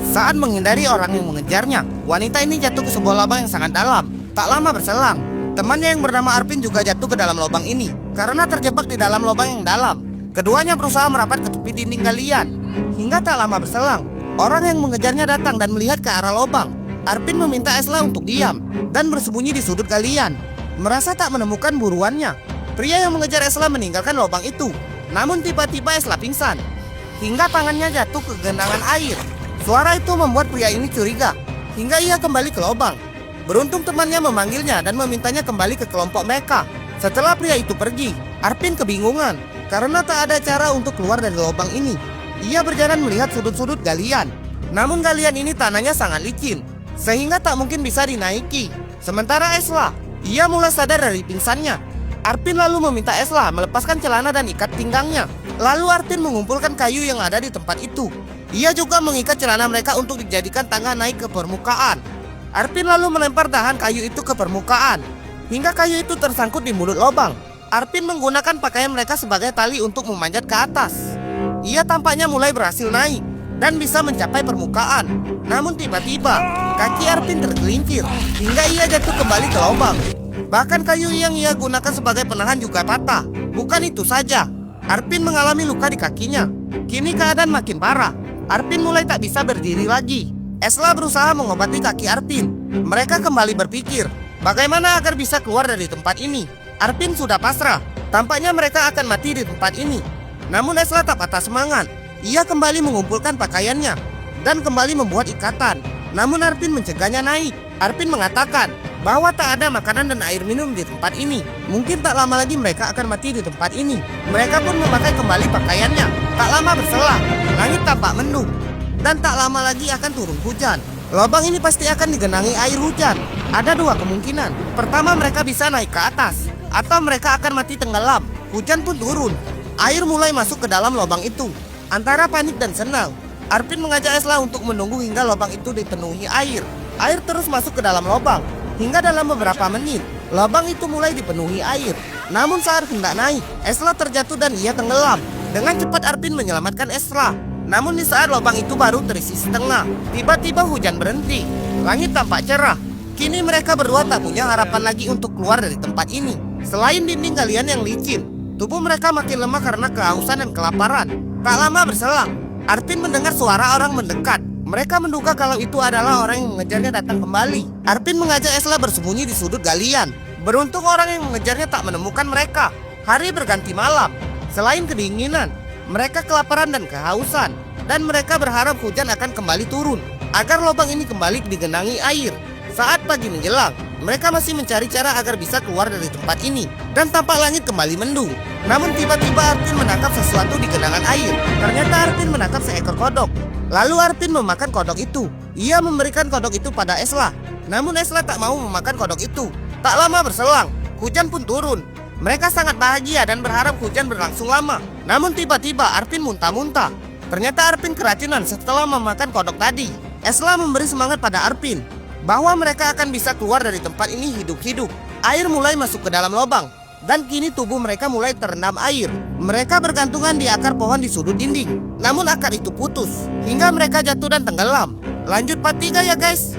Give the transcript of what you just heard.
Saat menghindari orang yang mengejarnya, wanita ini jatuh ke sebuah lubang yang sangat dalam. Tak lama berselang, temannya yang bernama Arvin juga jatuh ke dalam lubang ini karena terjebak di dalam lubang yang dalam. Keduanya berusaha merapat ke tepi dinding galian. Hingga tak lama berselang, orang yang mengejarnya datang dan melihat ke arah lubang. Arvin meminta Esla untuk diam dan bersembunyi di sudut galian. Merasa tak menemukan buruannya, pria yang mengejar Esla meninggalkan lubang itu. Namun tiba-tiba Esla pingsan hingga tangannya jatuh ke genangan air. Suara itu membuat pria ini curiga hingga ia kembali ke lubang. Beruntung temannya memanggilnya dan memintanya kembali ke kelompok mereka. Setelah pria itu pergi, Arvin kebingungan karena tak ada cara untuk keluar dari lubang ini. Ia berjalan melihat sudut-sudut galian. Namun galian ini tanahnya sangat licin sehingga tak mungkin bisa dinaiki. Sementara Esla, ia mulai sadar dari pingsannya. Arvin lalu meminta Esla melepaskan celana dan ikat pinggangnya. Lalu Arvin mengumpulkan kayu yang ada di tempat itu. Ia juga mengikat celana mereka untuk dijadikan tangga naik ke permukaan. Arvin lalu melempar dahan kayu itu ke permukaan hingga kayu itu tersangkut di mulut lubang. Arvin menggunakan pakaian mereka sebagai tali untuk memanjat ke atas. Ia tampaknya mulai berhasil naik dan bisa mencapai permukaan. Namun tiba-tiba kaki Arvin tergelincir hingga ia jatuh kembali ke lubang. Bahkan kayu yang ia gunakan sebagai penahan juga patah. Bukan itu saja, Arvin mengalami luka di kakinya. Kini keadaan makin parah. Arvin mulai tak bisa berdiri lagi. Esla berusaha mengobati kaki Arvin. Mereka kembali berpikir bagaimana agar bisa keluar dari tempat ini. Arvin sudah pasrah. Tampaknya mereka akan mati di tempat ini. Namun Esla tak patah semangat. Ia kembali mengumpulkan pakaiannya dan kembali membuat ikatan. Namun Arvin mencegahnya naik. Arvin mengatakan bahwa tak ada makanan dan air minum di tempat ini. Mungkin tak lama lagi mereka akan mati di tempat ini. Mereka pun memakai kembali pakaiannya. Tak lama berselang, langit tampak mendung dan tak lama lagi akan turun hujan. Lubang ini pasti akan digenangi air hujan. Ada dua kemungkinan. Pertama, mereka bisa naik ke atas, atau mereka akan mati tenggelam. Hujan pun turun. Air mulai masuk ke dalam lubang itu. Antara panik dan senang, Arvin mengajak Esla untuk menunggu hingga lubang itu dipenuhi air. Air terus masuk ke dalam lubang hingga dalam beberapa menit lubang itu mulai dipenuhi air. Namun saat hendak naik, Esla terjatuh dan ia tenggelam. Dengan cepat Arvin menyelamatkan Esla. Namun di saat lubang itu baru terisi setengah, tiba-tiba hujan berhenti. Langit tampak cerah. Kini mereka berdua tak punya harapan lagi untuk keluar dari tempat ini. Selain dinding galian yang licin, tubuh mereka makin lemah karena kehausan dan kelaparan. Tak lama berselang, Arvin mendengar suara orang mendekat. Mereka menduga kalau itu adalah orang yang mengejarnya datang kembali. Arvin mengajak Esla bersembunyi di sudut galian. Beruntung orang yang mengejarnya tak menemukan mereka. Hari berganti malam. Selain kedinginan, mereka kelaparan dan kehausan. Dan mereka berharap hujan akan kembali turun agar lubang ini kembali digenangi air. Saat pagi menjelang, mereka masih mencari cara agar bisa keluar dari tempat ini. Dan tampak langit kembali mendung. Namun tiba-tiba Arvin menangkap sesuatu di genangan air. Ternyata Arvin menangkap seekor kodok. Lalu Arvin memakan kodok itu. Ia memberikan kodok itu pada Esla. Namun Esla tak mau memakan kodok itu. Tak lama berselang, hujan pun turun. Mereka sangat bahagia dan berharap hujan berlangsung lama. Namun tiba-tiba Arvin muntah-muntah. Ternyata Arvin keracunan setelah memakan kodok tadi. Esla memberi semangat pada Arvin bahwa mereka akan bisa keluar dari tempat ini hidup-hidup. Air mulai masuk ke dalam lubang dan kini tubuh mereka mulai terendam air. Mereka bergantungan di akar pohon di sudut dinding. Namun akar itu putus hingga mereka jatuh dan tenggelam. Lanjut part 3 ya guys.